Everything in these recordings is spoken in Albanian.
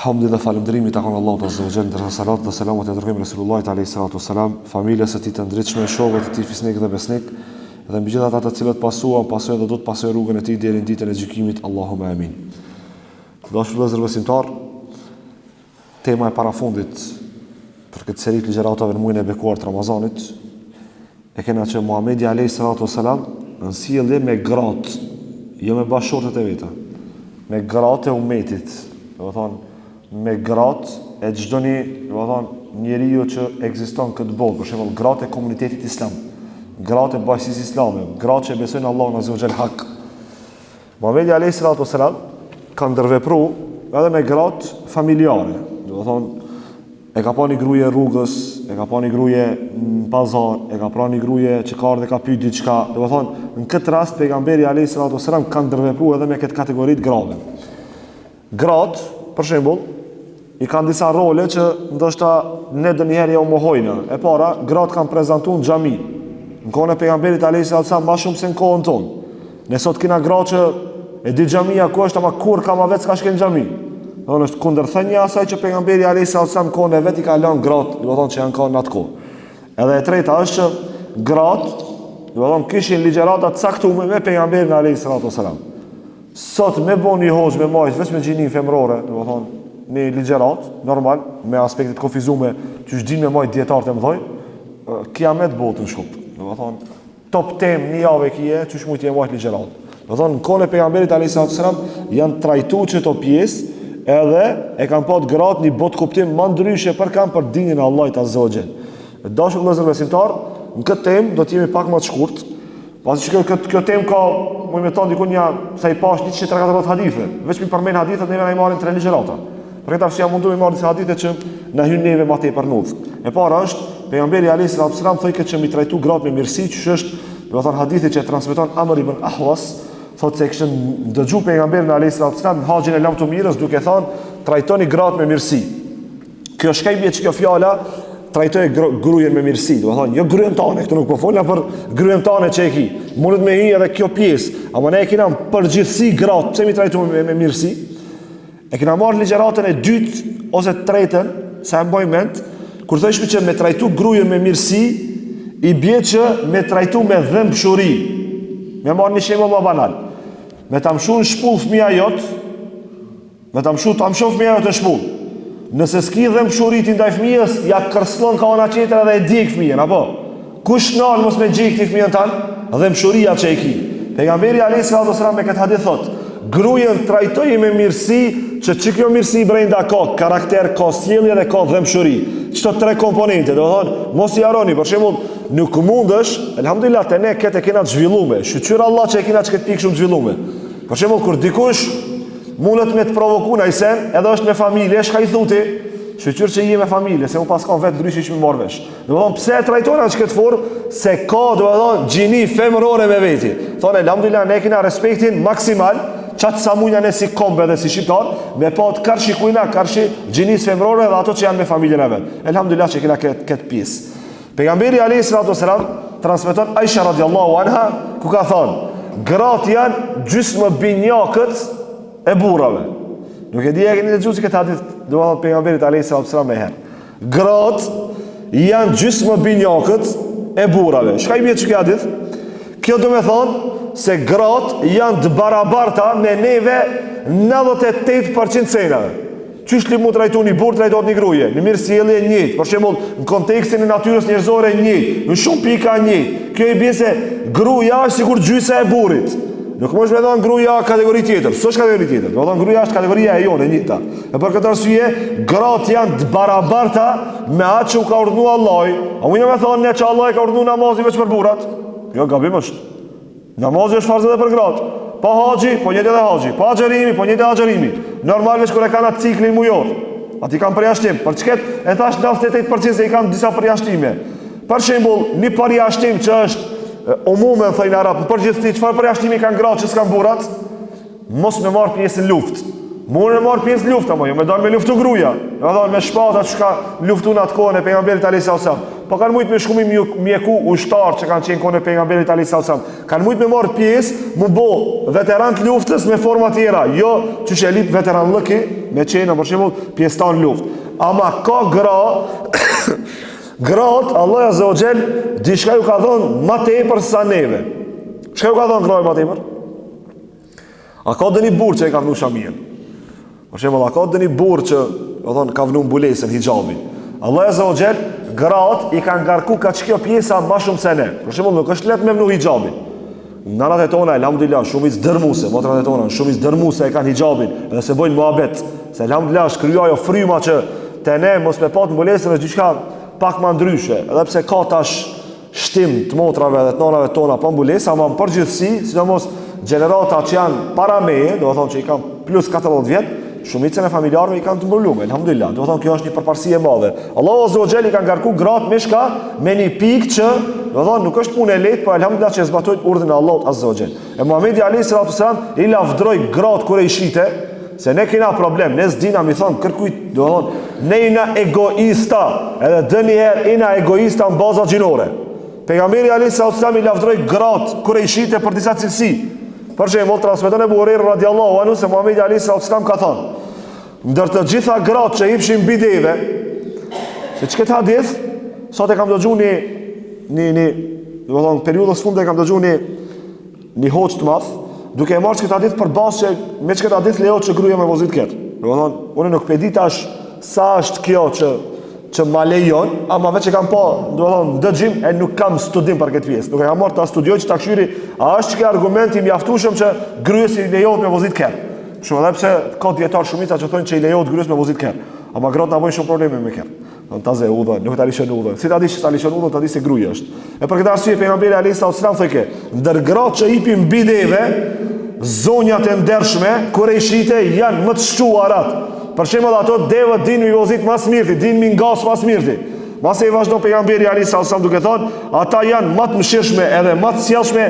Hamdi dhe falëndrimi takon Allahut azza wa jalla, ndërsa salat dhe selamat e dërgojmë Resulullahit alayhi salatu wassalam, familjes së tij të ndritshme, shokëve të tij fisnik dhe besnik, dhe mbi gjithë ata të cilët pasojnë dhe do të pasojnë rrugën e tij deri në ditën e gjykimit. Allahumma amin. Dashur vëllezër besimtar, tema e parafundit për këtë seri të ligjëratave në muajin e bekuar të Ramazanit e kena që Muhamedi alayhi salatu wassalam në sjellje me gratë, jo me bashkëshortet e veta, me gratë e ummetit, do të thonë me gratë e çdo njeriu që ekziston këtë botë, për shembull gratë e komunitetit islam, gratë e bashkisë islame, gratë që besojnë Allahun azza wa jall hak. Muhamedi alayhi salatu wassalam ka ndërvepruar edhe me gratë familjare, do të thonë e ka pa një gruaje rrugës, e ka pa një gruaje në pazar, e ka pa një gruaje që ka ardhur dhe ka pyet diçka, do të thonë në këtë rast pejgamberi alayhi salatu wassalam ka ndërvepruar edhe me këtë kategori të grave. Gratë, për shembull, i kanë disa role që ndoshta ne dënjëherë ja u mohojnë. E para, gratë kanë prezantuar në xhami. Në kohën e pejgamberit alayhi salatu wasallam më shumë se në kohën tonë. Ne sot kena gratë që e di xhamia ku është, ama kur ka më vetë s'ka shkën në xhami. Donë është kundërthënia asaj që pejgamberi alayhi salatu wasallam kohën e vet i ka lënë gratë, do të thonë që janë kanë në atë kohë. Edhe e treta është që gratë, do të thonë kishin ligjërata të caktuara me pejgamberin alayhi salatu wasallam. Sot me boni hoxh me majt vetëm me gjinin femrore, do të thonë në ligjërat normal me aspektet kufizuar që është din me majt dietar të mëdhoj, kiamet botën shkup. Do të thonë top tem një javë kije çu shmujt e majt ligjërat. Do të thonë në kohën e pejgamberit alayhis salam janë trajtuar çto pjesë edhe e kanë pasur gratë një bot kuptim më ndryshe për për dinjen e Allahut azza wa jall. Dashur vëllezër besimtar, në këtë temë do të jemi pak më të shkurtë. Pasi që kjo temë ka, më me thonë dikun ja, sa i pash 140 hadithe, veç mi përmen hadithet neve na i marrin 3 ligjërata. Për këtë arsye mundu me marrë disa hadithe që na hyn neve më tepër në udhë. E para është, pejgamberi alayhis salam thotë këtë që mi trajtu gratë me mirësi, që është, do të thonë hadithi që e transmeton Amr ibn Ahwas, thotë se kishte dëgjuar pejgamberin alayhis salam në haxhin e lamtumirës duke thënë trajtoni gratë me mirësi. Kjo shkaj bie që kjo fjala trajtoj gruajen me mirësi, do të thonë, jo gruajen tane, këtu nuk po folna për gruajen tane që e ki. Mundet me hi edhe kjo pjesë, ama ne e kena përgjithësi gratë, pse mi trajtojmë me mirësi? E kena marrë ligjëratën e dytë ose të tretën, sa e mbaj mend, kur thëshmi që me trajtu gruajen me mirësi, i bie që me trajtu me dhëmbshuri. Me marrë një shembull më banal. Me ta mshu në shpull fëmia jot, me ta mshu fëmia jot në shpull. Nëse s'ki dhëmbshuri ti ndaj fëmijës, ja kërcëllon ka ona tjetër edhe e dik fëmijën, apo? Kush nal mos me gjik ti fëmijën tan? Dhëmbshuria që e ki. Pejgamberi alayhis salam me këtë hadith thotë, gruajen trajtoje me mirësi, që kjo mirësi brenda ka karakter, ka sjellje dhe ka dhëmbshuri. Çto 3 komponente, do të thonë, mos i harroni, për shembull, nuk mundesh, elhamdulillah te ne këtë kena të zhvilluar. Shqyr Allah që e kena këtë pikë shumë të zhvilluar. Për shembull, kur dikush mundet me të provokuar ai sen, edhe është me familje, shka i thuti, shqyr që je me familje, se unë pas kam vetë ndryshe që më marrë vesh. Do të thonë, pse e trajtojnë që këtë formë, se ka, do të thonë, gjini femërore me veti. Thonë, elhamdulillah, ne kena respektin maksimal, qatë sa mujna ne si kombe dhe si shqiptar, me pa të karshi kujna, karshi gjinis femërore dhe ato që janë me familjen e vetë. Elhamdulillah që kena këtë pjesë. Pejgamberi alayhis salam transmeton Aisha radiallahu anha, ku ka thonë, gratë janë gjysmë binjakët e burrave. Nuk e di e keni lexuar këtë hadith, do të thotë pejgamberit alayhis salam më herë. Gratë janë gjysmë binjakët e burrave. Çka i bie çka hadith? Kjo do të thonë se gratë janë të barabarta me neve 98% cenave. Qysh li mund trajtu një burr, trajtohet një gruaje, në mirësjellje njëjtë. Për shembull, në kontekstin e natyrës njerëzore njëjtë, në shumë pika njëjtë. Kjo i bie se gruaja është sikur gjysa e burrit. Nuk mund të thonë gruaja kategori tjetër, s'është kategori tjetër. Do të thonë gruaja është kategoria e jonë e njëjta. E për këtë arsye, gratë janë të barabarta me atë që u ka urdhëruar Allahu. A mund të thonë ne që Allah e ka urdhëruar namazin vetëm për burrat? Jo, gabim është. Namazi është farz edhe për gratë. Pa haxhi, po njëjtë edhe haxhi. Pa xherimi, po njëjtë edhe xherimi. Normal veç kur e kanë atë ciklin mujor. Ati kanë përjashtim. Për çket e thash 98% se i kanë disa përjashtime. Për shembull, një përjashtim që është umume thënë arab, në përgjithësi çfarë përjashtimi kanë gratë që s'kan burrat? Mos me marr pjesë në luftë. Mund të marr pjesë në luftë, apo jo me dal me luftu gruaja. Do të thonë me shpatat që ka luftuar atë kohën e pejgamberit alayhis salam. po kanë mujt me shkumi mjeku ushtar që kanë qenë kone pejgamberit alayhis salam. Kanë mujt me marr pjesë, mu bo veteran të luftës me forma tjera, jo që që e lip veteran lëki me qenë, për shembull, pjesëtar luft. Ama ka gratë, Allah azza wa jall, diçka ju ka dhënë më tepër sa neve. Çka ju ka dhënë gratë më tepër? A ka dëni burë që e ka vënu shamien? Për shembull, a ka dëni burë që ka vënu mbulesën, hijabin? Allah azza wa jall, gratë i kanë ngarku ka ç'kjo pjesa më shumë se ne. Për shembull, nuk është lehtë me vënu hijabin. Narat e tona, elhamdulillah, shumic dërmuese, motrat e tona, shumic dërmuese e kanë hijabin, edhe se bojnë muhabet. Se elhamdulillah shkryoj ajo fryma që te ne mos me pat mbulesën është diçka pak më ndryshe. Edhe pse ka tash shtim të motrave dhe të nanave tona pa mbulesë, ama në përgjithësi, sidomos gjenerata që janë para meje, do të thonë që i kanë plus 40 vjet, shumicën e familjarëve i kanë të mbuluar, elhamdulillah. Do të thonë kjo është një përparësi e madhe. Allahu azza wa jall i ka ngarku gratë me shka me një pikë që, do të thonë, nuk është punë e lehtë, por elhamdulillah që zbatojnë urdhën e Allahut azza wa jall. E Muhamedi alayhis salam i lavdroi gratë kurejshite, se ne kena problem, ne s'dina mi thonë kërkujt, do të thonë, ne ina egoista, edhe dëni herë ina egoista në baza gjinore. Pejgamberi alayhis salam i lavdroi gratë kurejshite për disa cilësi. Për shembull, transmeton Abu Huraira radiallahu anhu se Muhamedi alayhis salam ka thënë, ndër të gjitha gratë që hipshin bideve, se ç'ket hadith, sot e kam dëgjuar në do të thonë periudhës fundit e kam dëgjuar një hoç të madh, duke e marrë këtë hadith për bazë që me ç'ket hadith lejohet që gruaja me vozit ket. Do të thonë, unë nuk e di tash sa është kjo që ma lejon, ama veç e kam pa, do të thonë, dëgjim e nuk kam studim për këtë pjesë. Nuk e kam marrë ta studioj që ta këshyri, a është që argumenti mjaftueshëm që gryës i lejohet me vozit ker. Shumë edhe pse ka dietar shumica që thonë që i lejohet gryës me vozit ker. Ama gratë na bojnë shumë probleme me ker. Ta ze udhën, nuk ta lishon udhën. Si ta dish se ta lishon udhën, ta di se gruaja është. E për këtë arsye pejgamberi alayhis salam thotë, ndër gratë që hipin bideve, zonjat e ndershme, kurejshite janë më të shquarat. Për shembull ato devët dinë mi vozit mas mirti, dinë mi ngas mas mirti. Mase i vazhdo pejgamberi alayhis salam duke thonë, ata janë më të mëshirshme edhe më të sjellshme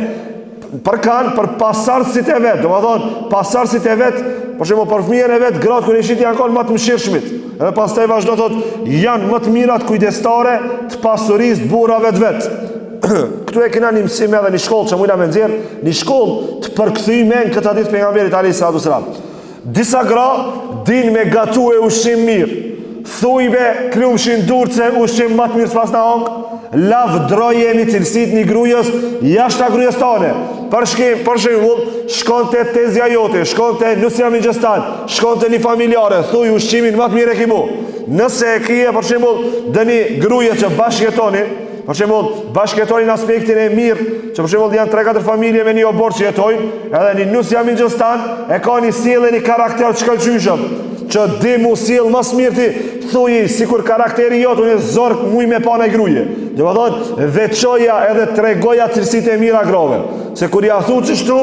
për pasardhësit e vet. Domethënë, pasardhësit e vet, për shembull për fëmijën e vet, gratë kurejshit janë më të mëshirshmit. Edhe pastaj vazhdo thotë, janë më të mirat kujdestare të pasurisë burrave të vet. Këtu e kena një mësim edhe një shkollë që mujna me nxjerr, një shkollë të përkthyme në këtë hadith pejgamberit alayhis salam. Disa gra din me gatu e ushqim mirë, thujbe klumshin durce ushqim matë mirë s'pas në hongë, lavdrojeni cilësit një grujës jashtë a grujës tane. Për shembull, shkon të tezja jote, shkon të nusja mingjestan, shkon të një familjare, thuj ushqimin matë mirë e kimu. Nëse e kije, për shembull, dëni gruje që bashkjetoni, për shembull, bashkëtojnë në aspektin e mirë, që për shembull janë 3-4 familje me një obor që jetojnë, edhe një nusja mingjestan e ka një sjellje, një karakter të shkëlqyshëm, që di mu sjell mas mirë ti, thuji, sikur karakteri jotë unë zork muj me pa në gruje. Dhe më thonë, veçoja edhe tregoja cilësitë e mira grave. Se kur ja thu qështu,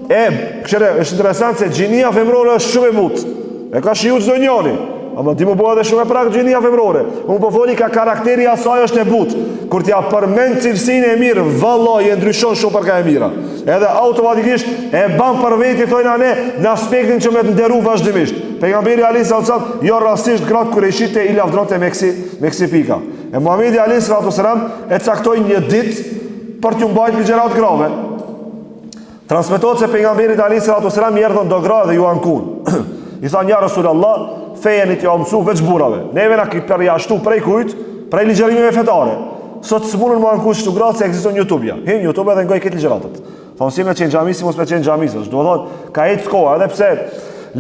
është interesant se gjinia femrore është shumë e butë. E ka shiju çdo njoni. Ama ti më bëha dhe shumë e prakë gjinia femrore. Unë po foli ka karakteri asaj është e butë. Kur t'ja përmend cilësinë e mirë, vallaj e ndryshon shumë për ka e mira. Edhe automatikisht e ban për veti, thojnë ne, në aspektin që me të nderu vazhdimisht. Pejgamberi alayhis salam jo rastisht gratë kurejshite i lavdronte me kësi pika. E Muhamedi alayhis salam e caktoi një ditë për t'u mbajtur ligjërat grave. Transmetohet se pejgamberi alayhis salam i erdhën do gra dhe ju ankun. I thanë ja Rasulullah, fejen i t'ja mësu veç burrave. Neve na ki përjashtu prej kujt, prej ligjërimeve fetare. Sot s'munën më ankush shtu gratë se ekziston YouTube-ja. Hin YouTube edhe ngoj këtë ligjëratat. Thonë si me qenë xhami, si mos me qenë xhami. Do të thotë ka ecë koha, edhe pse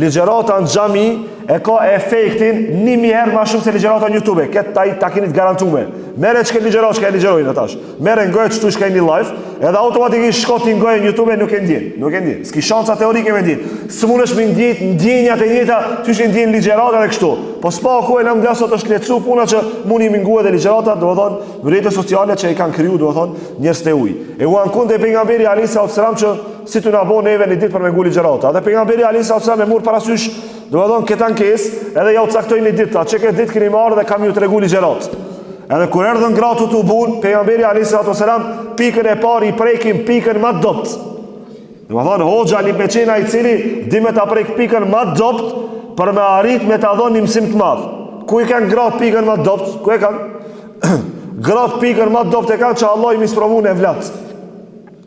ligjërata në xhami e ka efektin 1000 herë më shumë se ligjërata në YouTube. Këtë ta keni të garantuar. Merre çka ligjërat, çka ligjërojnë atash. Merre ngoj çtu shka një live, edhe automatikisht shko ti ngoj në YouTube nuk e ndjen. Nuk e ndjen. S'ki shanca teorike me ndjen. S'mundesh me ndjenjat e njëjta, ty që ndjen ligjërata edhe kështu. Po s'pa ku e lëm sot është lehtësu puna që mundi mi ngue edhe ligjërata, do të thonë rrjetet sociale që i kanë kriju, do të thonë njerëz të ujë. E u ankon te pejgamberi alayhis salam që si tu na bën neve në ditë për me ngu ligjërata. Dhe pejgamberi alayhis salam e mur parasysh, do të thonë këtë ankesë, edhe ja u caktoi në ditë, atë çka ditë keni marrë dhe kam ju tregu ligjërat. Edhe kur erdhën gratë të bun, pejgamberi alayhis salam pikën e parë i prekin pikën më dopt. Do të thonë hoxha Ali Beçena i cili di me ta prek pikën më dopt për me arrit me ta dhënë një mësim të madh. Ku i kanë gratë pikën më dopt? Ku e kanë? Gratë pikën ma dopt e kanë që Allah i misprovu në evlat.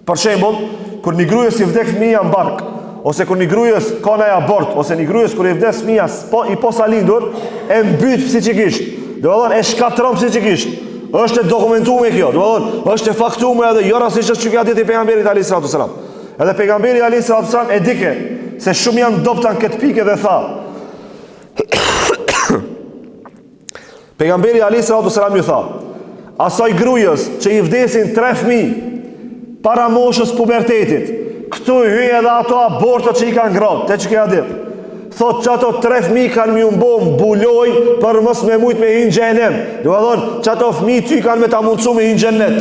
Për shembull, kur një grujës i vdek fëmija në bark, ose kur një grujës ka në abort, ose një grujës kur i vdes fëmija i posa lindur, e mbyt psiqikisht. Do të thonë e shkatron psiqikisht. Është e dokumentuar kjo. Do të thonë është e faktuar edhe jo rastësisht është çka ditë pejgamberit alayhis salam. Edhe pejgamberi alayhis salam e dike se shumë janë dopta në këtë pikë dhe tha. Pejgamberi alayhis salam ju tha: asaj grujës që i vdesin 3 fëmijë para moshës pubertetit, këtu hyj edhe ato abortet që i kanë ngrohtë, te çka ditë. Thot që ato 3 fëmijë kanë më mbom buloj për mos me mujt me hinë xhenem. Do të thonë që ato fëmijë ty kanë me ta mundsu me hinë xhenet.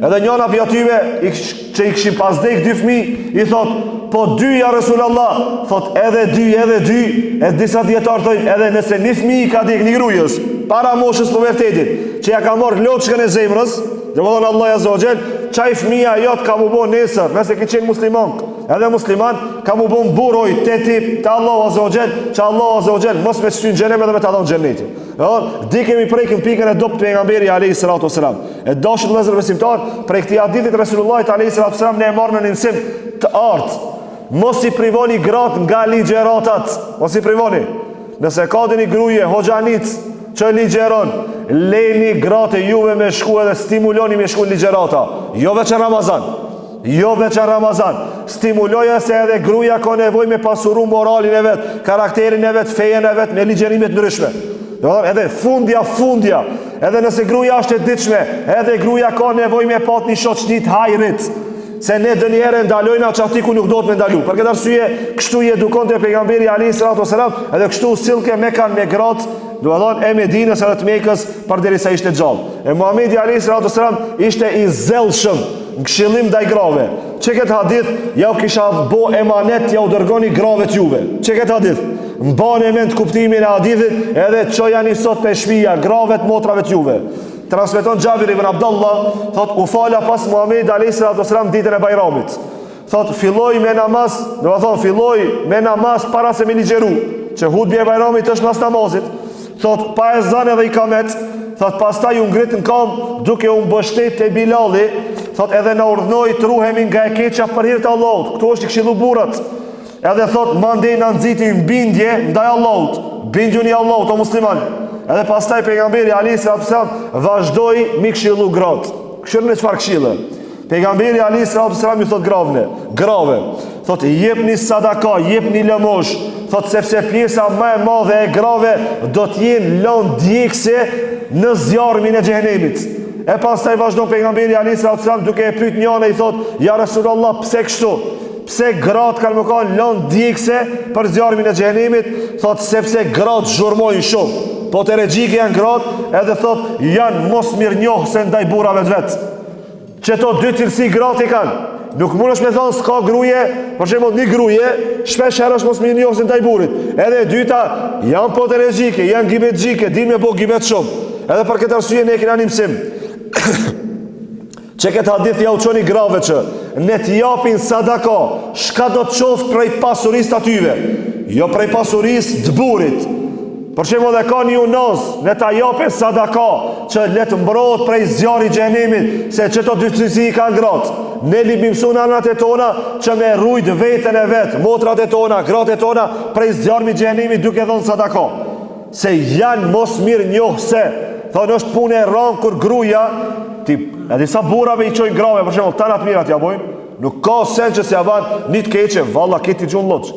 Edhe njëna prej atyve që i kishin pas dek 2 fëmijë i thot, po 2 ja Resulullah. Thot edhe 2, e disa dietar thonë edhe nëse një fëmijë ka dek një grujës para moshës pubertetit, që ja ka marrë loçkën e zemrës, do të thonë Allah azza wa jall, çaj fëmia jot ka më bën nesër, nëse ke qenë musliman, edhe musliman ka më bën burroj teti te Allah azza wa jall, që Allah azza wa jall mos me shtynë xhenem edhe me ta dhënë xhenetin. Do di kemi prekën pikën e dopt pejgamberi alayhis salatu wasalam. E dashur vëllezër besimtar, prej këtij hadithit Resulullah alayhis salatu wasalam ne e marrën në ndim të artë. Mos i privoni gratë nga ligjëratat, mos i privoni. Nëse ka dini gruje hoxhanit që ligjeron, leni gratë juve me shku edhe stimuloni me shku ligjerata. Jo veç Ramazan. Jo veç Ramazan. Stimuloja se edhe gruja ka nevojë me pasuru moralin e vet, karakterin e vet, fejen e vet me ligjerime të ndryshme. Edhe fundja. Edhe nëse gruja është e ditshme, edhe gruja ka nevojë me pat një shoqni të hajrit. Se ne dënjere ndalojna që ati ku nuk do të me ndalu. Për këtë arsye, kështu i edukon të pejgamberi alayhis salatu wasalam, edhe kështu silke me kanë me gratë, do të thonë e Medinës edhe të Mekës përderisa ishte gjallë. E Muhamedi alayhis salatu wasalam ishte i zellshëm në këshillim ndaj grave. Çe këtë hadith, ja u kisha bo emanet, ja u dërgoni gravet juve. Çe këtë hadith, mbani mend kuptimin e hadithit, edhe çoja një sot pe shtëpia gravet motrave të juve. Transmeton Xhabir ibn Abdullah, thot u fala pas Muhamedit alayhis salatu wasalam ditën e Bajramit. Thot filloi me namaz, do të thonë filloi me namaz para se me ligjeru, që hutbja e Bajramit është pas namazit. Thot pa ezan edhe ikamet, thot pastaj u ngrit në kam duke u mbështet te Bilali, thot edhe na urdhnoi të ruhemi nga e keqja për hir të Allahut. Ktu është i këshillu burrat. Edhe thot mandej na nxiti bindje ndaj Allahut. Bindjuni Allahut o musliman. Edhe pastaj pejgamberi alayhis salam vazhdoi mi këshillu gratë. Këshillën e çfarë këshillë? Pejgamberi alayhis salam i thot grave, thot jepni sadaka, jepni lëmosh, thot sepse pjesa më e madhe e grave do të jenë lënë djegse në zjarmin e xhehenemit. E pastaj vazhdon pejgamberi alayhis salam duke e pyet njëra i thot, ja Resulullah, pse kështu? Pse gratë kanë më kanë lënë djegse për zjarmin e xhehenemit? Thot sepse gratë zhurmojnë shumë. Po të regjike janë gratë, edhe thot janë mos mirënjohëse ndaj burrave të vet. Që to 2 cilësi gratë i kanë. Nuk mundesh me thonë s'ka gruje, për shembull një gruje shpesh herë është mos mirënjohëse ndaj burrit. Edhe e dyta janë po të regjike, janë gibetxhike, dinë me bo gibet shumë. Edhe për këtë arsye ne kemi mësim. Që këtë hadith ja u çoni grave që ne të japin sadaka, shka do të qoftë prej pasurisë të atyve, jo prej pasurisë të burrit. Për shembull dhe ka një unoz, ne ta japin sadaka që le të mbrohet prej zjarrit i xhenemit, se çeto 2 cilësi i kanë gratë. Ne libimsun anat e tona që me rujt veten e vet, motrat e tona, gratë e tona prej zjarrit i xhenemit duke dhënë sadaka. Se janë mos mirënjohëse. Thonë është punë e rëndë kur gruaja a disa burrave i çojnë grave, për shembull, tanat mirat ja bojnë. Nuk ka sen që s'ja ban një të keqe, valla keti gjun loç.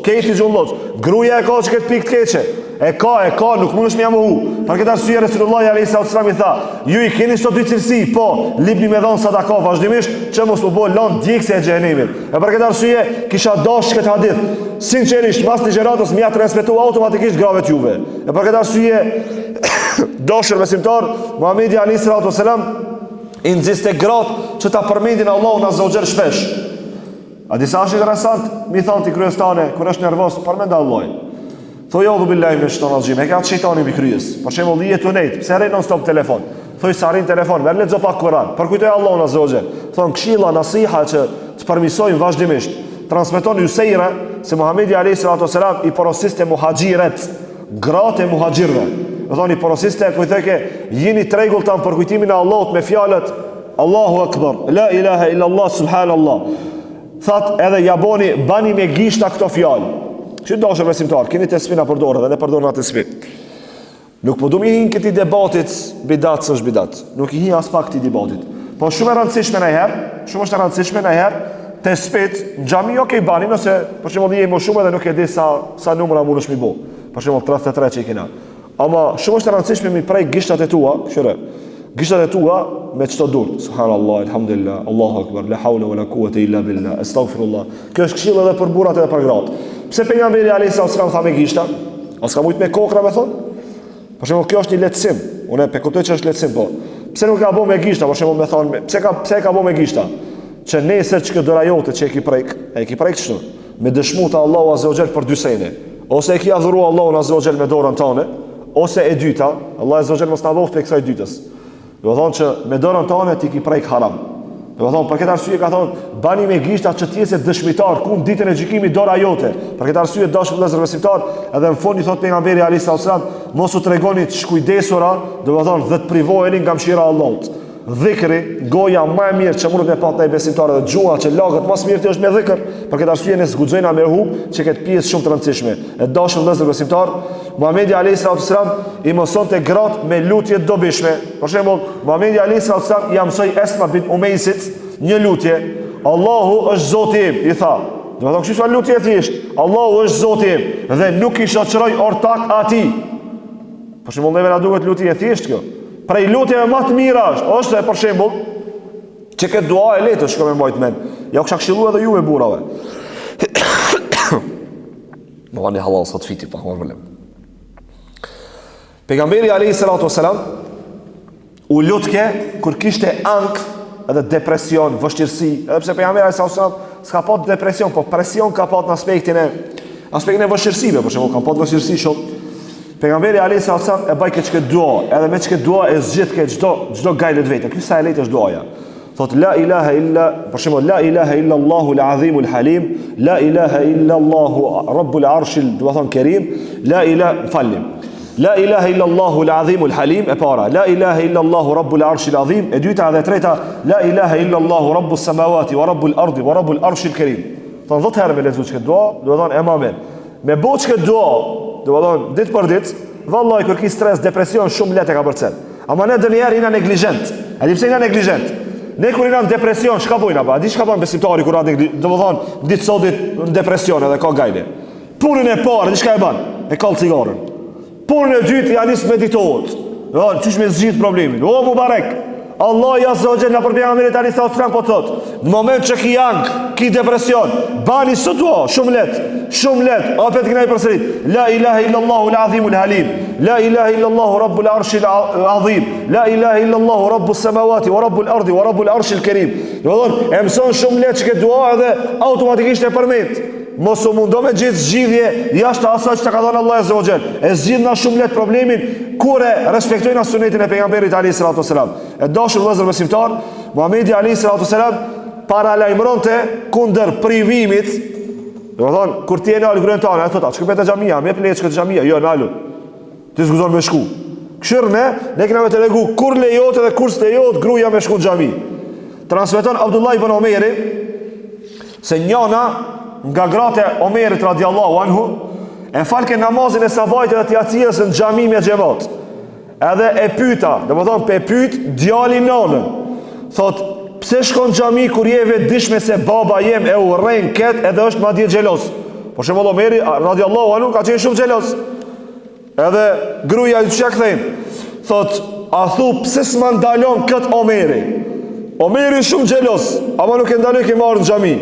Gruaja e ka që këtë pikë të keqe. E ka, nuk mundesh me jamu hu. Për këtë arsye Resulullah alayhis salam i tha, ju i keni këto 2 cilësi, po, lipni me dhon sadaka vazhdimisht që mos u bë lënë djegse e xhenemit. E për këtë arsye kisha dashur këtë hadith. Sinqerisht, pas ligjeratës më ia transmetua automatikisht gravet juve. E për këtë arsye dashur besimtar, Muhamedi alayhis salam i nxiste gratë që ta përmendin Allahun azza wa jall shpesh. A disa është interesant, mi thonë ti kryestane, kur është nervoz, përmend Allahin. Thoj Allahu billahi minash shaitanir rajim, e ka shejtani mbi kryes. Për shembull, i jetunet, pse rrin non stop telefon. Thoj sa rrin telefon, merr lexo pak Kur'an. Përkujtoj Allahun azza wa jall. Thon këshilla nasiha që të përmisojmë vazhdimisht. Transmeton Yusejra se Muhamedi alayhis salatu wasalam i porosiste muhaxhiret, gratë e muhaxhirëve. do thoni porosiste ku i thëke jini tregultan për kujtimin e Allahut me fjalët Allahu Akbar, la ilaha illa Allah, subhanallah. That edhe ja bani me gishta këto fjalë. Që dashur besimtar, keni tesbina për dorë dhe ne përdorna tesbih. Nuk po du mi hinë këti debatit bidat së është bidat. Nuk i hinë as pak këti debatit. Po shumë e rëndësishme shumë është e rëndësishme nëherë, të spet, në gjami jo kej bani, nëse për shumë dhe jemi shumë edhe nuk e di sa numra mund është mi bo. Për shumë 33 që i kina. Ama shumë është e rëndësishme mi prej gishtat e tua, gishtat e tua me qëto dur. Subhanallah, alhamdulillah, Allahu Akbar, la hawla wa la quwwata illa billah, astaghfirullah. Kjo është këshill edhe për burrat edhe për gratë. Pse pejgamberi alayhis salam tha me gishta? As ka mujt me kokra me thon? Për shembull, kjo është një lehtësim. Unë e kuptoj që është lehtësim, po. Pse nuk ka bë me gishta? Për shembull, më thon, pse ka bë me gishta? Që nesër që dora jote që e ki prek çtu, me dëshmu të Allahu Azza wa Jall për dy sene, ose e ki adhuru Allahun Azza wa Jall me dorën tënde, ose e dyta, Allah Azza wa Jall mos na voftë kësaj dytës. Do të thonë që me dorën tënde ti ki prek haram. Do të thonë për këtë arsye ka thonë bani me gishta që ti je dëshmitar ku ditën e gjykimit dora jote. Për këtë arsye dashur vëllezër besimtar, edhe në fund i thot pejgamberi alayhis salam, mos u tregoni të shkujdesura, do të thonë dhe të privojeni nga mëshira e Allahut. Dhikri, goja më e mirë që mundet me pat ndaj besimtarëve, dhe gjua që lagët më së miri është me dhikr. Për këtë arsye ne zguxojna me hub që këtë pjesë shumë të rëndësishme. E dashur vëllezër besimtar, Muhamedi alayhis salam i mësonte gratë me lutje të dobishme. Për shembull, Muhamedi alayhis salam i mësoi Esma bint Umeisit një lutje. Allahu është Zoti im, i tha. Do të thonë kështu është lutje e thjeshtë. Allahu është Zoti im dhe nuk i shoqëroj ortak atij. Për shembull, neve na duhet lutje e thjeshtë kjo. Prej lutjeve më të mira është për shembull që këtë dua e lehtë shkoj me mbajt mend. Ja kisha këshilluar edhe juve burrave. Më vani halal sot fiti pa problem. Pejgamberi alayhis salatu wasalam u lutke kur kishte ankth edhe depresion, vështirësi, edhe pse pejgamberi alayhis salatu wasalam s'ka pas depresion, po presion ka pas në aspektin e vështirësive, për shembull ka pas vështirësi shumë. Pejgamberi alayhis salam e baj këtë dua, edhe me këtë dua e zgjidh këtë çdo gajlet vetë. Ky sa e lehtë është duaja. Thot la ilaha illa, për shembull la ilaha illa Allahu al-azim al-halim, la ilaha illa Allahu rabbul arshil, do të thon kerim, la ilaha illa Allahu al-azim al-halim e para, la ilaha illa Allahu rabbul arshil azim, e dyta dhe treta, la ilaha illa Allahu rabbus samawati wa rabbul ardi wa rabbul arshil kerim. Thon 10 herë me lexuar këtë dua, do të thon e mamen. Me bëj këtë dua do të thonë ditë për ditë, vallahi kur ki stres, depresion shumë lehtë ka përcel. Ama ne dënjerë jena neglizhent. A di pse jena neglizhent? Ne kur jena në depresion, çka bojna pa? A di çka bën besimtari kur do të thonë ditë sotit në depresion edhe ka gajle. Punën e parë, di çka e bën? E kall cigarën. Punën e dytë ja nis meditohet. Jo, çish me zgjidh problemin. O mubarek. Allah Azza wa Jalla për pejgamberin alayhis salam po thot, në moment që ki ank, ki depresion, bani sot dua, shumë lehtë, apet kënaj përsërit. La ilaha illa Allahu al-azim al-halim, la ilaha illa Allahu rabbul arshil azim, la ilaha illa Allahu rabbus samawati wa rabbul ardi wa rabbul arshil kerim. Do të thonë, e mëson shumë lehtë që këtë dua edhe automatikisht e përmend. Mos u mundo me gjithë zgjidhje jashtë asaj që ka dhënë Allah Azza wa Jall. E zgjidhna shumë lehtë problemin kur e respektojna sunetin e pejgamberit alayhis salatu wasalam. E dashur vëllezër besimtar, Muhamedi alayhis salatu wasalam paralajmëronte kundër privimit. Do të thonë kur ti je në algrën tonë, ai thotë, "Shkoj te xhamia, më jep leje të xhamia." Jo, nalu. Ti zgjidhon me shku. Këshirne, ne kena me të regu kur lejot edhe kur s'lejot gruja me shku në xhami. Transmeton Abdullah ibn Omeri se njëna nga gratë e Omerit radiallahu anhu e falke namazin e sabajt edhe t'jacijës në xhami me xhamat. Edhe e pyeta, do të thonë pe pyet djalin nonën. Thot, pse shkon xhami kur je vetë dishme se baba jem e urren ket edhe është madje xhelos. Por shembull Omeri radiallahu anhu ka qenë shumë xhelos. Edhe gruaja i çka kthejnë. Thot, a thu pse s'ma ndalon kët Omeri? Omeri shumë xhelos, ama nuk e ndaloi ke marrë në xhami.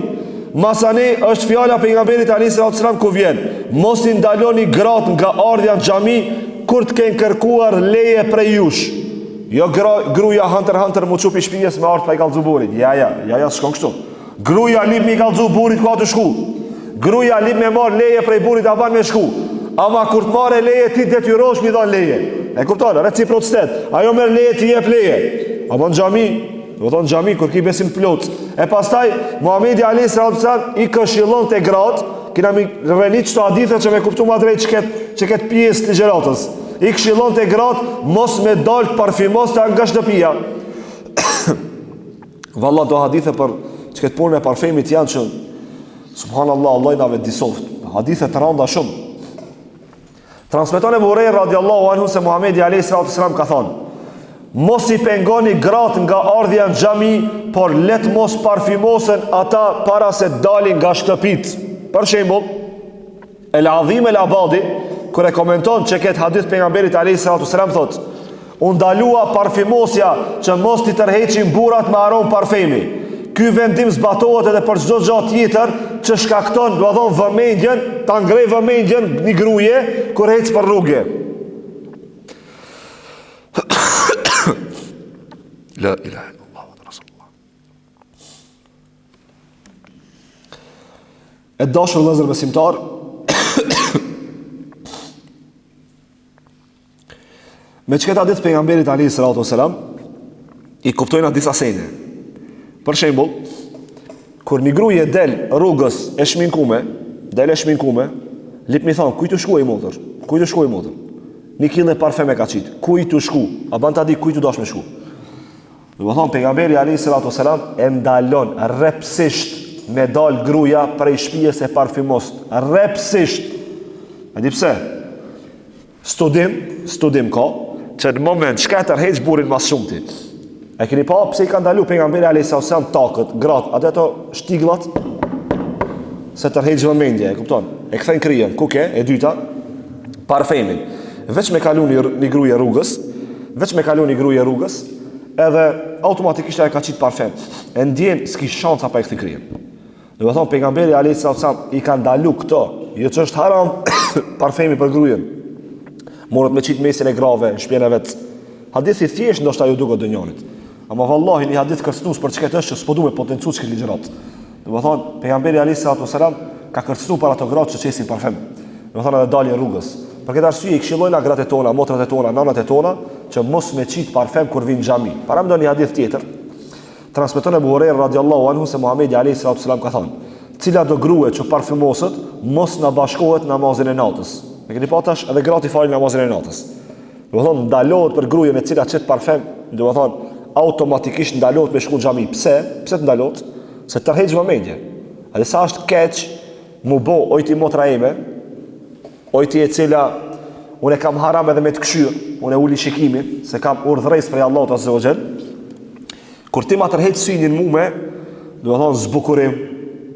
Masani është fjala pejgamberit alayhis salam ku vjen, mos I ndaloni gratë nga ardha në xhami kur të kenë kërkuar leje prej jush. Jo gruaja hunter mu çupi shtëpisë me ardh pa I kallzu burit. Ja, shkon kështu. Gruaja lip me I kallzu burit ku të shku. Gruaja lip me marr leje prej burit ta ban me shku. Ama kur të marrë leje ti detyrohesh mi dhon leje. E kupton, reciprocitet. Ajo merr leje ti jep leje. Apo në xhami, do thonë xhami kur ki besim plot. E pastaj Muhamedi alayhis salam I këshillon te gratë, kena mi rënit çto hadithe që me kuptu ma drejt që ket pjesë të ligjëratës. I këshillonte gratë mos me dalë të parfymoste nga shtëpia. Valla do hadithe për që këtë punë e parfemit janë që subhanallah, Allah i na vedisoft. Hadithe të randa shumë. Transmeton Ebu Hurajra radiallahu anhu se Muhamedi alayhi salatu wasalam ka thonë: mos i pengoni gratë nga ardhja në xhami, por let mos parfymosen ata para se dalin nga shtëpit. Për shembull, El Adhim El Abadi kur e komenton që këtë hadith pejgamberit alayhi salatu wasalam thotë: u ndalua parfymosja që mos t'i tërheqin burrat me aromë parfemi. Ky vendim zbatohet edhe për çdo gjë tjetër që shkakton, do të thonë, vëmendjen, ta ngrej vëmendjen një gruaje kur ec për rrugë. La ilaha illallah wa rasulullah. E dashur vëllezër besimtar, me çka ditë pejgamberit alayhi salatu wasalam i kuptojnë disa sene. Për shembull, kur një gruaje del rrugës e shminkume, lip mi thon, ku i të shkuaj motër? Ku i të shkuaj motër? Një killë parfem e ka qit. Ku i të shku? A ban ta di ku i të dash me shku? Do të thon pejgamberi alayhi salatu wasalam e ndalon rrepsisht me dal gruaja prej shtëpisë e parfymos. Rrepsisht. A di pse? Studim ka që në moment çka tërheq burrin mas shumti. E keni pa pse i ka ndalu pejgamberi alayhi salatu wasalam takët, gratë, ato shtigllat se tërheq vëmendje, e kupton? E kthen krijen. Ku ke? E dyta, parfemin. Veç me kalun një gruaje rrugës, edhe automatikisht ai ka qit parfem. E ndjen s'ki shanca pa e kthen krijen. Do të thonë pejgamberi alayhi salatu wasalam i ka ndalu këto, jo që është haram parfemi për gruajen. Morët me qitë mesin e grave, shpjene vetë. Hadithi thjesht ndoshta ju duket dënjanit. Ama vallahi një hadith kërcënues për çka është që s'po duhet potencu çka ligjërat. Do të thonë pejgamberi alayhi salatu wasalam ka kërcënuar para ato gratë që qesin parfem. Do të thonë edhe dalin rrugës. Për këtë arsye i këshillojnë gratë tona, motrat e tona, nanat e tona që mos me qit parfem kur vinë në xhami. Para më do një hadith tjetër. Transmeton Ebu Hurajra radiallahu anhu se Muhamedi alayhi salatu wasalam ka thënë: cila do grua që parfymoset, mos na bashkohet namazin e natës. E keni pa tash edhe gratë falin namazin e natës. Do të thonë ndalohet për gruajen e cila çet parfem, do të thonë automatikisht ndalohet me shku në xhami. Pse të ndalohet? Se tërheq vëmendje. A dhe sa është keq mu bo ojti motra ime, ojti e cila unë e kam haram edhe me të këshyr, unë e uli shikimin, se kam urdhëres prej Allahut azza wa jall. Kur ti ma tërheq synin mume, do të thonë zbukurim,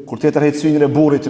kur ti tërheq synin e burrit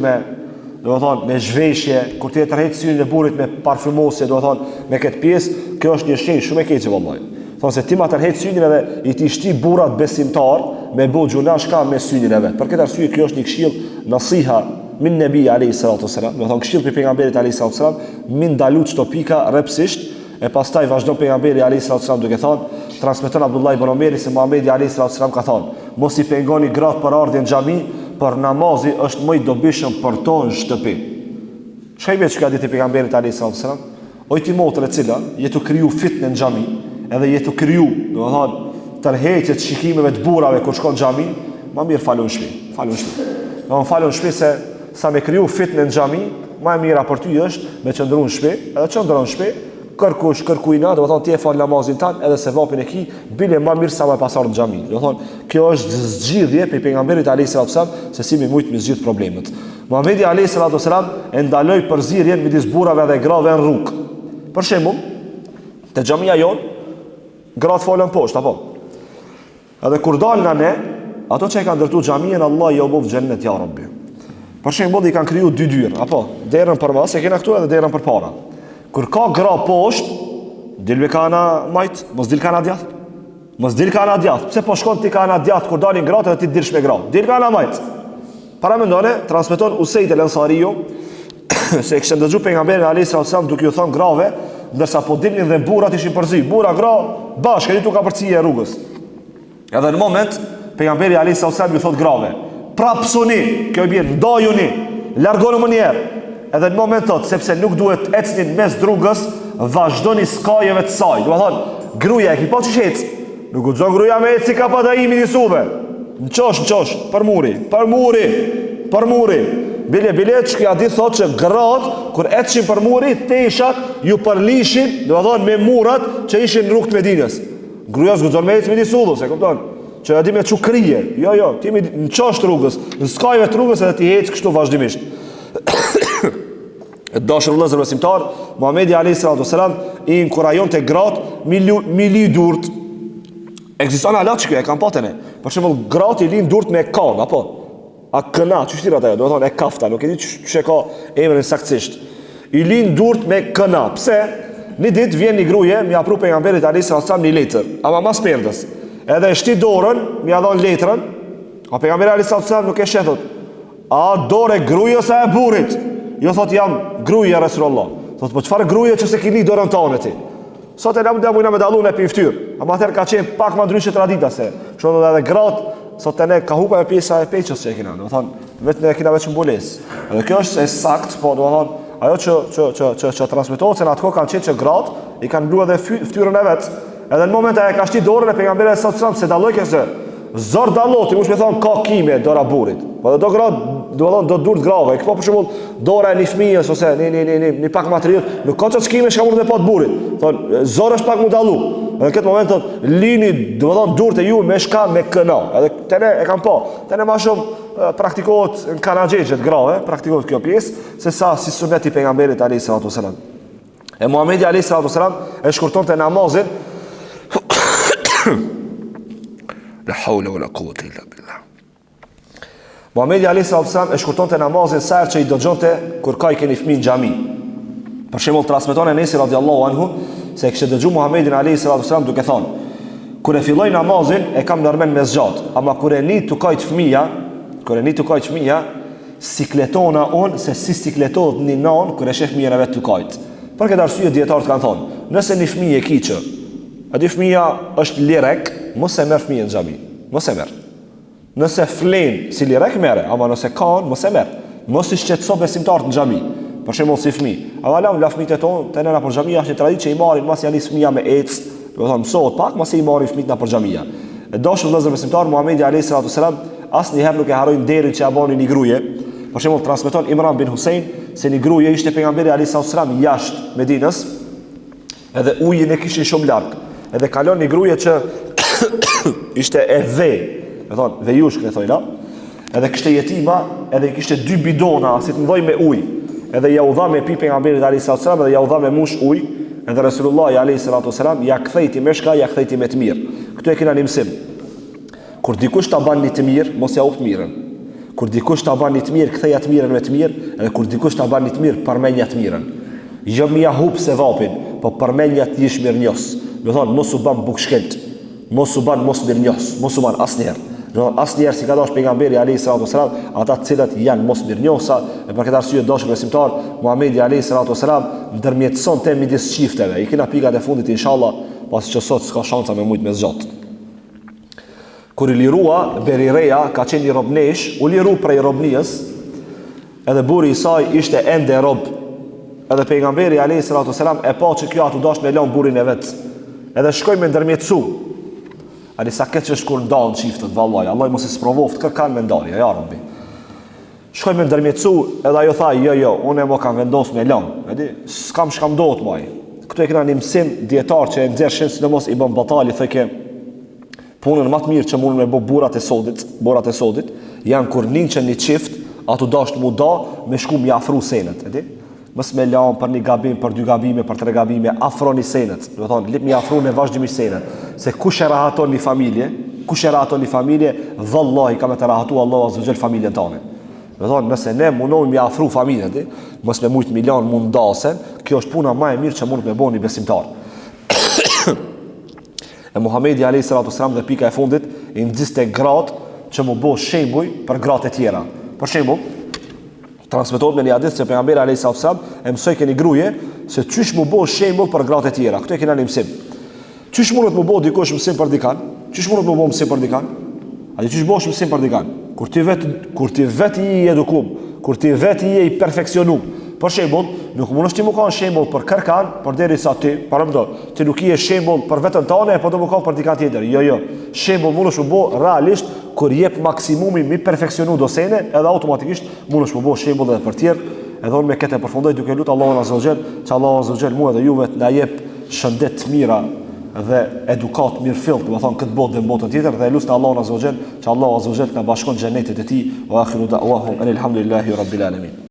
do të thonë me zhveshje, kur ti tërheq synin e burrit me parfymosje, do të thonë me këtë pjesë, kjo është një shenjë shumë e keqe vallahi. Thonë se ti ma tërheq synin edhe i ti shti burrat besimtar me bo gjuna shka me synin e vet. Për këtë arsye kjo është një këshill nasiha min nebi alayhi salatu wasalam, do të thonë këshill për pejgamberit alayhi salatu wasalam, min dalu çto pika rrepsisht, e pastaj vazhdon pejgamberi alayhi salatu wasalam duke thënë, transmeton Abdullah ibn Omeri se Muhamedi alayhi salatu wasalam ka thënë: mos i pengoni gratë për ardhjen në xhami, por namazi është më i dobishëm për to në shtëpi. Çka i vetë çka ditë pejgamberit alayhi salatu wasalam, ojti motrë e cila jetu kriju fitnë në xhami, edhe jetu kriju, do të thonë, tërheqjet shikimeve të burrave kur shkon në xhami, më mirë falon në shtëpi. Do të falon në shtëpi se sa me kriju fitnë në xhami, më e mira për ty është me qëndruar në shtëpi, edhe qëndron në shtëpi, kërkujna, do të thonë ti e fal namazin tan, edhe se vapin e ki, bile më mirë sa më pasor në xhami. Do të thonë, kjo është zgjidhje për pejgamberit alayhi salatu wasalam se si më shumë me zgjidh problemet. Muhamedi alayhi salatu wasalam e ndaloi përzierjen midis burrave dhe grave në rrugë. Për shembull, te xhamia jon, gratë folën poshtë, apo? Edhe kur dalin nga ne, ato që e kanë ndërtuar xhamien, Allah i ubov xhennet ya Rabbi. Për shembull, i kanë kriju dy dyrë, apo? Derën përmas, e kena këtu edhe derën përpara. Kur ka gra poshtë, dilve ka ana majt, mos dil ka ana djath. Pse po shkon ti ka ana djath kur dalin gratë dhe ti dilsh me gra? Dil ka ana majt. Para mendone, transmeton Usaid el-Ansariu se e kishte dëgjuar pejgamberin alayhi salatu wasallam duke u thënë grave, ndërsa po dilnin dhe burrat ishin përzi, burra gra bashkë, ai tu ka përcije e rrugës. Edhe në moment pejgamberi alayhi salatu wasallam i thot grave: "Prapsoni, kjo i bën ndajuni, largoni më një herë." Edhe në moment thot, sepse nuk duhet ecnin mes rrugës, vazhdoni skajeve të saj. Do të thonë, gruaja e ki pa çish ec. Nuk u zon gruaja me eci ka pa daimin i suve. Në qosh, për muri. Bile, që kja di thot që gratë kur ecshin për muri, teshat ju përlishin, do të thonë me murat që ishin në rrugë të Medinës. Gruaja zguxon me ecë midis udhës, e kupton? Që a di me çukrije. Jo, ti mi në çosht rrugës, në skajve të rrugës edhe ti ec kështu vazhdimisht. Dashur vëllezër besimtar, Muhamedi alayhi salatu wasalam i inkurajon të gratë mili durt. Ekziston alat që e kanë patën. Për shembull, gratë i lin durt me kan, apo a këna, çu thirrat ajo, do të thonë e kafta, nuk e di ç'e ka emrin saktësisht. I lin durt me këna. Pse? Një ditë vjen një gruaje, mi apru pejgamberit alayhi salatu wasalam një letër, ama mas perdës. Edhe e shti dorën, mi ia dhon letrën, a pejgamberi alayhi salatu wasalam nuk e sheh. A dorë gruaja ose e burrit? Jo, thot jam gruaja Rasulullah. Thot po çfarë gruaje që se keni dorën tonë ti? Sot e lam dëmojna me dallun e piftyrë. Ama atëherë ka qenë pak më ndryshe tradita se. Kështu edhe gratë sot ne ka hupa e pjesa e peqës që e kena. Do të thonë vetëm ne kena vetëm mbulesë. Edhe kjo është e saktë, po do të thonë ajo që transmetohet se në atë kohë kanë qenë që gratë i kanë mbluar edhe fytyrën e vet. Edhe në momentin e ka shti dorën e pejgamberit sallallahu alajhi wasallam se dalloi kësë. Zor dalloti, mos më thon ka kime dora burrit. Po do gratë do të thonë do durt grave. Kjo për shembull dora e një fëmijës ose një pak material, nuk ka çfarë kime shka mund të pat burrit. Thon zor është pak mu dallu. Edhe në këtë moment thot lini do të thonë durt e ju me shka me këna. Edhe tani e kanë po. Tani më shumë praktikohet në kanaxhexhet grave, praktikohet kjo pjesë se sa si suneti pejgamberit alayhi salatu wasalam. E Muhamedi alayhi salatu wasalam e shkurtonte namazin. La hawla wala quwwata illa billah. Muhamedi alayhi salatu wasalam e shkurtonte namazin sa herë që i dëgjonte kur ka i keni fëmijë në xhami. Për shembull transmeton Enesi radiallahu anhu se kishte dëgjuar Muhamedin alayhi salatu wasalam duke thonë: kur e filloj namazin e kam ndërmend me zgjat, ama kur e nit të kajt fëmia, sikletona on se si sikletohet një nan kur e shef fëmijën e vet të kajt. Për këtë arsye dietarët kanë thonë, nëse një fëmijë e kiçë, aty fëmia është lirek, mos e merr fëmijën në xhami. Mos e merr. Nëse flen si lirek merre, ama nëse kanë mos e merr. Mos i shqetëso besimtarët në xhami. Për shembull si fëmijë. Ama la fëmijët e tonë, te nëna për xhamia është një traditë që i marrin mas janë fëmia me ec, do të thonë mësohet pak, mas i marrin fëmijët na për xhamia. E dashur vëllezër besimtar, Muhamedi alayhi salatu wasalam asnjëherë nuk e harroi derin që ia bani një gruaje. Për shembull transmeton Imran bin Husain se një gruaje ishte pejgamberi alayhi salatu wasalam jashtë Medinës, edhe ujin e kishin shumë larg. Edhe kalon një gruaje që ishte e dhe, do thonë vejush që thonë, edhe kishte jetima, edhe kishte 2 bidona si të mëdhoj me ujë. Edhe ja u dha me pi pejgamberit alayhi salatu wasalam, edhe ja u dha me mush ujë, edhe Resulullah alayhi salatu wasalam ja kthejti me shka, ja kthejti me të mirë. Këtu e kena një mësim. Kur dikush ta ban një të mirë, mos ja u të mirën. Kur dikush ta ban një të mirë, ktheja të mirën me të mirë, edhe kur dikush ta ban një të mirë, përmenja të mirën. Jo më ja hub se vapin, po përmenja të jesh mirënjohës. Do thonë mos u ban bukshkelt, mos u ban mos mirënjohës, mos u ban asnjëherë. Do asnjëherë si ka dash pejgamberi alayhi salatu wasalam, ata të cilët janë mos mirënjohësa, e për këtë arsye dashur besimtar, Muhamedi alayhi salatu wasalam ndërmjetëson te midis çifteve. I kena pikat e fundit inshallah, pasi që sot s'ka shansa me shumë me zgjat. Kur i lirua Berireja, ka qenë një robnesh, u liru prej robnies, edhe burri i saj ishte ende rob. Edhe pejgamberi alayhi salatu wasalam e pa që kjo atu dash me lën burrin e vet. Edhe shkoi me ndërmjetësu. Ali sa këtë që shkur ndonë qiftët, vallaj, Allah mos e sprovoft, kërkan me ndarje, ja Rabbi. Shkoj me ndërmjetësu, edhe ajo tha, jo, unë e mo kam vendos me lanë, edi, s'kam shkam dohet maj. Këtu e kena një mësim djetar që e nëzirë si në mos i bën batali, thëke, punën më të mirë që mundën me bo burat e sodit, janë kur ninqen një qift, atu dasht mu da, me shku mi afru senet, edi. Mos me lanë për një gabim, për 2 gabime, për 3 gabime, afroni senet. Do thonë, lip mi afru me vazhdimisht senet. Se kush e rahaton një familje, vallahi ka me të rahatu Allahu azza wa jall familjen tane. Do thonë, nëse ne mundohemi mi afru familjen, mos me mujt milion mundasen, kjo është puna më e mirë që mund të bëni besimtar. E Muhamedi alayhi salatu wasalam dhe pika e fundit i nxiste gratë që mu bë shembuj për gratë e tjera. Për shembull, transmetohet me një hadith se pejgamberi alayhi salatu wasalam e mësoi keni gruaje se çysh mu bë shembull për gratë e tjera. Këtu e kena një mësim. Çysh mundet mu bë dikush mësim për dikan? Çysh mundet mu bë mësim për dikan? A di çysh bësh mësim për dikan? Kur ti vet i edukum, kur ti vet i perfeksionuar. Për shembull, nuk mundesh ti më kanë shembull për kërkan, përderisa ti, ti nuk je shembull për veten tënde, po do më kanë për dikant tjetër. Jo. Shembull mundesh u bë realisht kur jep maksimumin mi perfeksionu dosene, edhe automatikisht mundesh u bë shembull edhe për tjerë. Edhe unë me këtë e përfundoj duke lutur Allahun Azza wa Jall, që Allahu Azza wa Jall mua dhe juve na jep shëndet të mira dhe edukat mirëfillt, do të thonë këtë botë dhe botën tjetër, dhe lutem Allahun Azza wa Jall që Allahu Azza wa Jall të na bashkon xhenetit e tij. Wa akhiru da'wahum alhamdulillahi rabbil alamin.